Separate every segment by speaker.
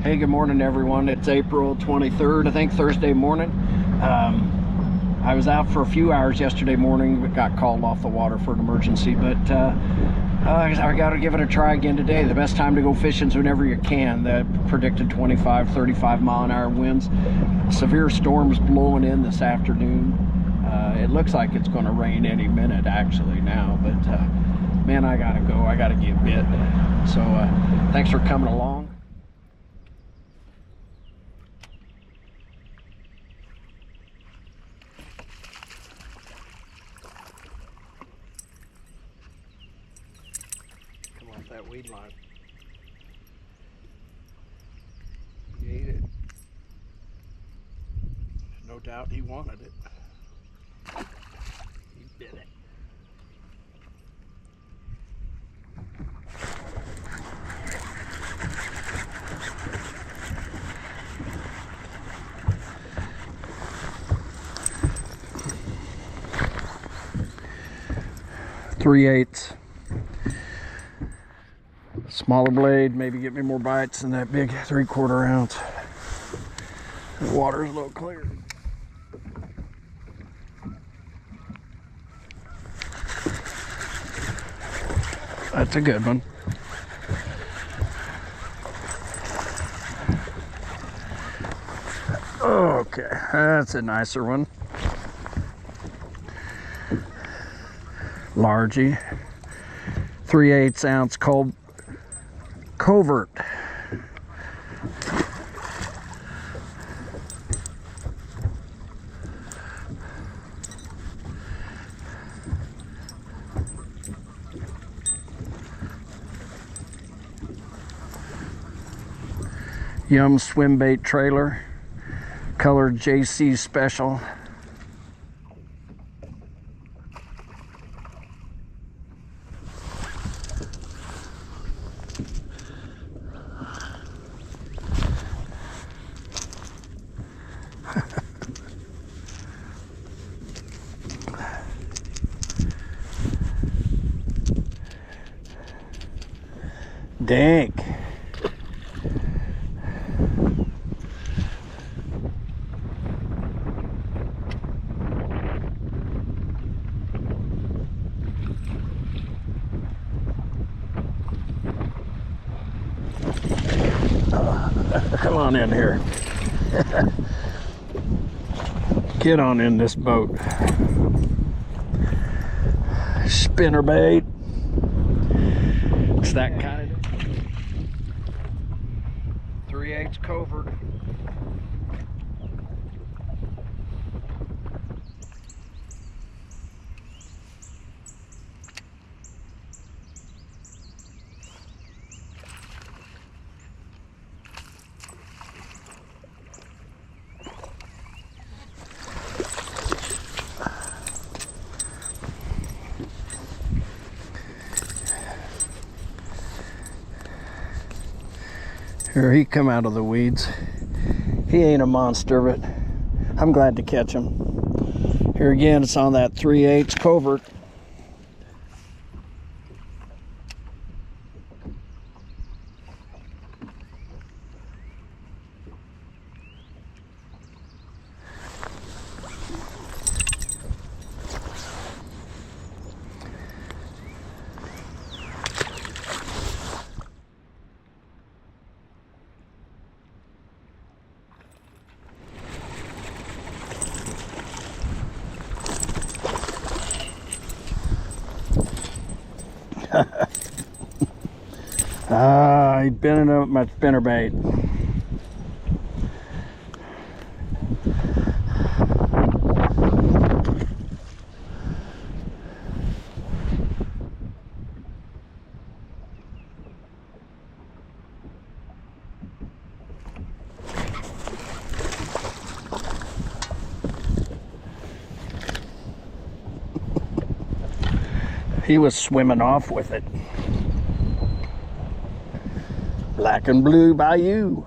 Speaker 1: Hey, good morning, everyone. It's April 23rd, I think, Thursday morning. I was out for a few hours yesterday morning, but got called off the water for an emergency. But I got to give it a try again today. The best time to go fishing is whenever you can. The predicted 25, 35 mile an hour winds. Severe storms blowing in this afternoon. It looks like it's going to rain any minute, actually, now. But man, I got to go. I got to get bit. So thanks for coming along. That weed line. He ate it. No doubt he wanted it. He bit it. Three-eighths. Smaller blade, maybe get me more bites than that big 3/4 ounce. The water's a little clear. That's a good one. Okay, that's a nicer one. Largy. 3/8 ounce covert. Yum swim bait trailer, colored JC special. Dank. Come on in here. Get on in this boat. Spinner bait. It's that kind of 3/8 covert. Here he come out of the weeds. He ain't a monster, but I'm glad to catch him. Here again, it's on that 3/8 covert. He's bending up my spinner bait. He was swimming off with it. Black and Blue Bayou.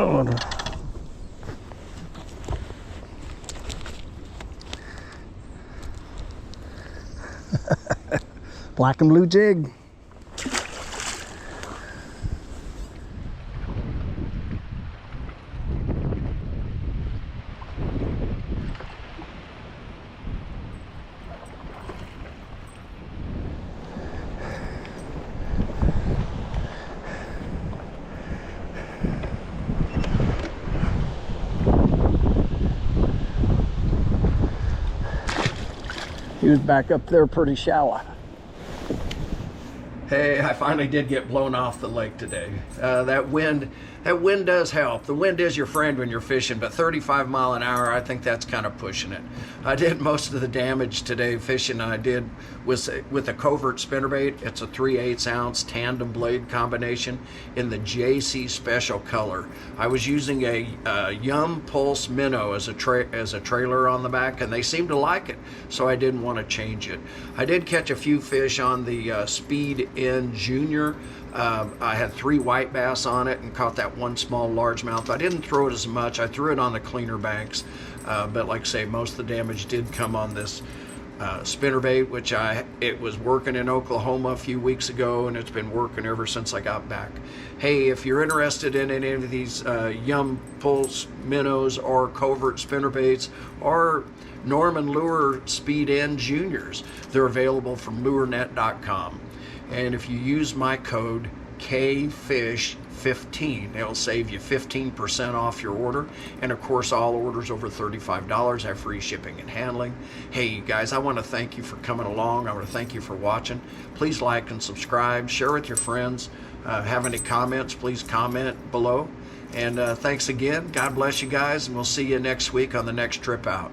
Speaker 1: Oh. Black and blue jig. He was back up there pretty shallow. Hey, I finally did get blown off the lake today. That wind does help. The wind is your friend when you're fishing, but 35 mile an hour, I think that's kind of pushing it. I did most of the damage today fishing I did with a covert spinnerbait. It's a 3/8 ounce tandem blade combination in the JC Special color. I was using a Yum Pulse Minnow as a trailer on the back, and they seemed to like it, so I didn't want to change it. I did catch a few fish on the Speed N Junior. I had 3 white bass on it and caught that 1 small largemouth. I didn't throw it as much. I threw it on the cleaner banks, but like I say, most of the damage did come on this spinnerbait, which it was working in Oklahoma a few weeks ago, and it's been working ever since I got back. Hey, if you're interested in any of these Yum Pulse minnows or covert spinnerbaits or Norman Lure Speed N Juniors, they're available from lurenet.com. And if you use my code KFISH15, it'll save you 15% off your order. And of course, all orders over $35 have free shipping and handling. Hey, you guys, I want to thank you for coming along. I want to thank you for watching. Please like and subscribe, share with your friends. Have any comments, please comment below. And thanks again. God bless you guys, and we'll see you next week on the next trip out.